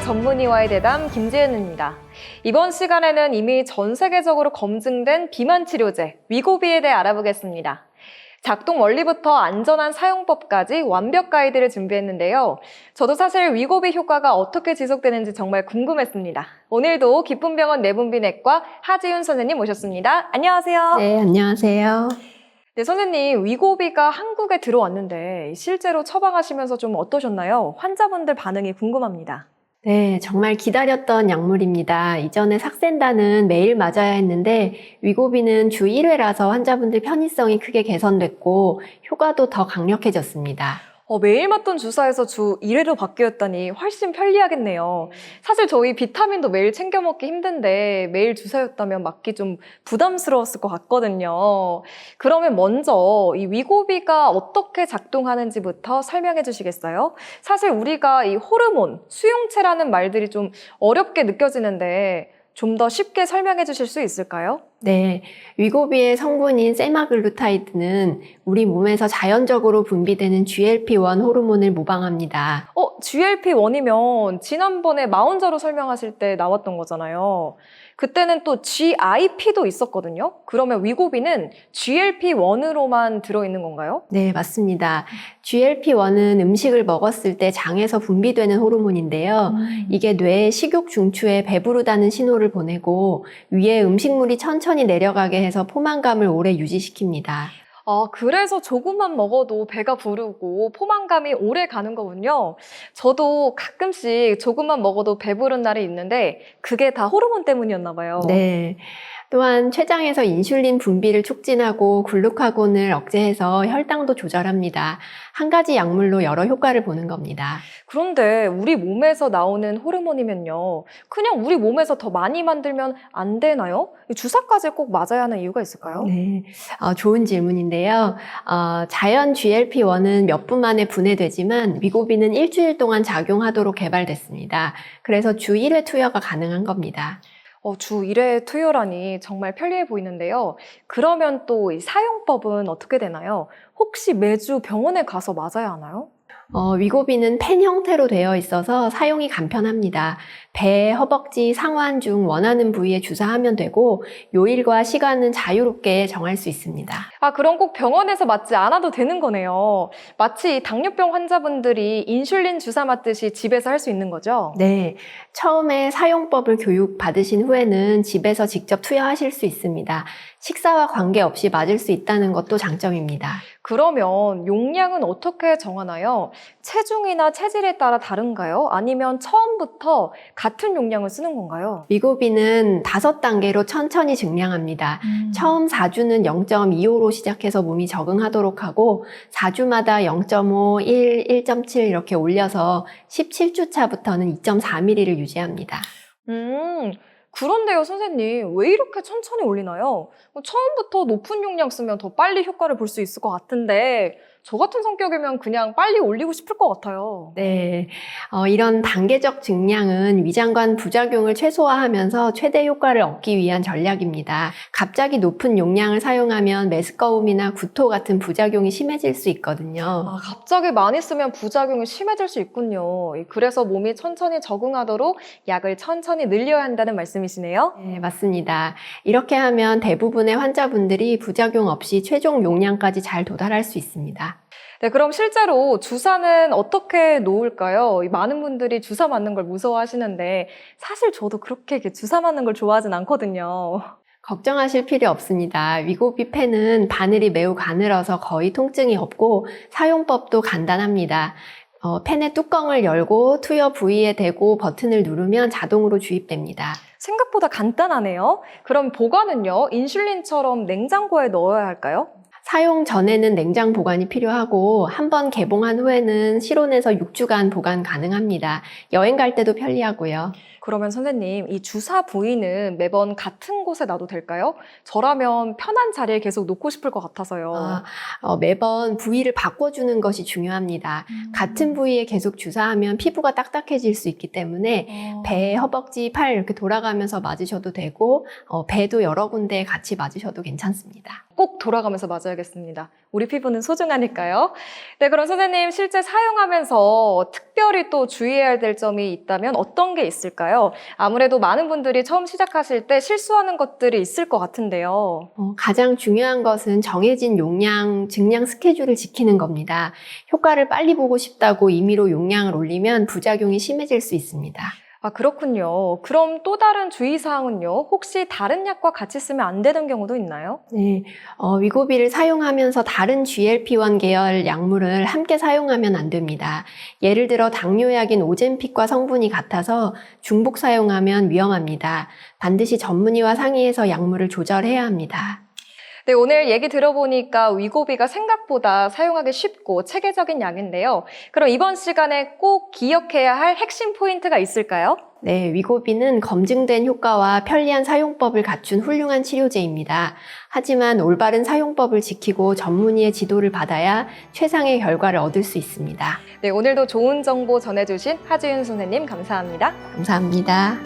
전문의와의 대담 김지은입니다. 이번 시간에는 이미 전 세계적으로 검증된 비만 치료제 위고비에 대해 알아보겠습니다. 작동 원리부터 안전한 사용법까지 완벽 가이드를 준비했는데요. 저도 사실 위고비 효과가 어떻게 지속되는지 정말 궁금했습니다. 오늘도 기쁨병원 내분비내과 하지윤 선생님 모셨습니다. 안녕하세요. 네, 안녕하세요. 네, 선생님, 위고비가 한국에 들어왔는데 실제로 처방하시면서 좀 어떠셨나요? 환자분들 반응이 궁금합니다. 네, 정말 기다렸던 약물입니다. 이전에 삭센다는 매일 맞아야 했는데 위고비는 주 1회라서 환자분들 편의성이 크게 개선됐고 효과도 더 강력해졌습니다. 매일 맞던 주사에서 주 1회로 바뀌었다니 훨씬 편리하겠네요. 사실 저희 비타민도 매일 챙겨 먹기 힘든데 매일 주사였다면 맞기 좀 부담스러웠을 것 같거든요. 그러면 먼저 이 위고비가 어떻게 작동하는지부터 설명해 주시겠어요? 사실 우리가 이 호르몬, 수용체라는 말들이 좀 어렵게 느껴지는데 좀 더 쉽게 설명해 주실 수 있을까요? 네, 위고비의 성분인 세마글루타이드는 우리 몸에서 자연적으로 분비되는 GLP-1 호르몬을 모방합니다. GLP-1이면 지난번에 마운저로 설명하실 때 나왔던 거잖아요. 그때는 또 GIP도 있었거든요. 그러면 위고비는 GLP-1으로만 들어있는 건가요? 네, 맞습니다. GLP-1은 음식을 먹었을 때 장에서 분비되는 호르몬인데요. 이게 뇌의 식욕 중추에 배부르다는 신호를 보내고 위에 음식물이 천천히 내려가게 해서 포만감을 오래 유지시킵니다. 그래서 조금만 먹어도 배가 부르고 포만감이 오래 가는 거군요. 저도 가끔씩 조금만 먹어도 배부른 날이 있는데 그게 다 호르몬 때문이었나 봐요. 네. 또한 췌장에서 인슐린 분비를 촉진하고 글루카곤을 억제해서 혈당도 조절합니다. 한 가지 약물로 여러 효과를 보는 겁니다. 그런데 우리 몸에서 나오는 호르몬이면요. 그냥 우리 몸에서 더 많이 만들면 안 되나요? 주사까지 꼭 맞아야 하는 이유가 있을까요? 네, 좋은 질문인데요. 자연 GLP-1은 몇 분 만에 분해되지만 위고비는 일주일 동안 작용하도록 개발됐습니다. 그래서 주 1회 투여가 가능한 겁니다. 주 1회 투여라니 정말 편리해 보이는데요. 그러면 또 이 사용법은 어떻게 되나요? 혹시 매주 병원에 가서 맞아야 하나요? 위고비는 펜 형태로 되어 있어서 사용이 간편합니다. 배, 허벅지, 상완 중 원하는 부위에 주사하면 되고 요일과 시간은 자유롭게 정할 수 있습니다. 그럼 꼭 병원에서 맞지 않아도 되는 거네요. 마치 당뇨병 환자분들이 인슐린 주사 맞듯이 집에서 할 수 있는 거죠? 네, 처음에 사용법을 교육받으신 후에는 집에서 직접 투여하실 수 있습니다. 식사와 관계없이 맞을 수 있다는 것도 장점입니다. 그러면 용량은 어떻게 정하나요? 체중이나 체질에 따라 다른가요? 아니면 처음부터 같은 용량을 쓰는 건가요? 위고비는 5단계로 천천히 증량합니다. 처음 4주는 0.25로 시작해서 몸이 적응하도록 하고 4주마다 0.5, 1, 1.7 이렇게 올려서 17주 차부터는 2.4ml를 유지합니다. 그런데요, 선생님, 왜 이렇게 천천히 올리나요? 처음부터 높은 용량 쓰면 더 빨리 효과를 볼 수 있을 것 같은데 저 같은 성격이면 그냥 빨리 올리고 싶을 것 같아요. 네, 이런 단계적 증량은 위장관 부작용을 최소화하면서 최대 효과를 얻기 위한 전략입니다. 갑자기 높은 용량을 사용하면 메스꺼움이나 구토 같은 부작용이 심해질 수 있거든요. 갑자기 많이 쓰면 부작용이 심해질 수 있군요. 그래서 몸이 천천히 적응하도록 약을 천천히 늘려야 한다는 말씀이시네요? 네, 맞습니다. 이렇게 하면 대부분의 환자분들이 부작용 없이 최종 용량까지 잘 도달할 수 있습니다. 네, 그럼 실제로 주사는 어떻게 놓을까요? 많은 분들이 주사 맞는 걸 무서워하시는데 사실 저도 그렇게 이렇게 주사 맞는 걸 좋아하진 않거든요. 걱정하실 필요 없습니다. 위고비 펜은 바늘이 매우 가늘어서 거의 통증이 없고 사용법도 간단합니다. 펜의 뚜껑을 열고 투여 부위에 대고 버튼을 누르면 자동으로 주입됩니다. 생각보다 간단하네요. 그럼 보관은요? 인슐린처럼 냉장고에 넣어야 할까요? 사용 전에는 냉장 보관이 필요하고 한번 개봉한 후에는 실온에서 6주간 보관 가능합니다. 여행 갈 때도 편리하고요. 그러면 선생님, 이 주사 부위는 매번 같은 곳에 놔도 될까요? 저라면 편한 자리에 계속 놓고 싶을 것 같아서요. 매번 부위를 바꿔주는 것이 중요합니다. 같은 부위에 계속 주사하면 피부가 딱딱해질 수 있기 때문에 배, 허벅지, 팔 이렇게 돌아가면서 맞으셔도 되고 배도 여러 군데 같이 맞으셔도 괜찮습니다. 꼭 돌아가면서 맞아야겠습니다. 우리 피부는 소중하니까요. 네, 그럼 선생님 실제 사용하면서 특별히 또 주의해야 될 점이 있다면 어떤 게 있을까요? 아무래도 많은 분들이 처음 시작하실 때 실수하는 것들이 있을 것 같은데요. 가장 중요한 것은 정해진 용량, 증량 스케줄을 지키는 겁니다. 효과를 빨리 보고 싶다고 임의로 용량을 올리면 부작용이 심해질 수 있습니다. 아, 그렇군요. 그럼 또 다른 주의사항은요? 혹시 다른 약과 같이 쓰면 안 되는 경우도 있나요? 네, 위고비를 사용하면서 다른 GLP-1 계열 약물을 함께 사용하면 안 됩니다. 예를 들어 당뇨약인 오젬픽과 성분이 같아서 중복 사용하면 위험합니다. 반드시 전문의와 상의해서 약물을 조절해야 합니다. 네, 오늘 얘기 들어보니까 위고비가 생각보다 사용하기 쉽고 체계적인 약인데요. 그럼 이번 시간에 꼭 기억해야 할 핵심 포인트가 있을까요? 네, 위고비는 검증된 효과와 편리한 사용법을 갖춘 훌륭한 치료제입니다. 하지만 올바른 사용법을 지키고 전문의의 지도를 받아야 최상의 결과를 얻을 수 있습니다. 네, 오늘도 좋은 정보 전해주신 하지윤 선생님 감사합니다. 감사합니다.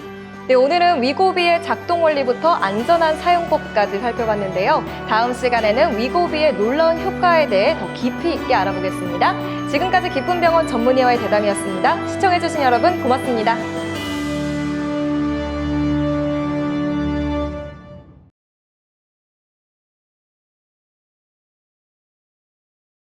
네, 오늘은 위고비의 작동 원리부터 안전한 사용법까지 살펴봤는데요. 다음 시간에는 위고비의 놀라운 효과에 대해 더 깊이 있게 알아보겠습니다. 지금까지 기쁨병원 전문의와의 대담이었습니다. 시청해주신 여러분 고맙습니다.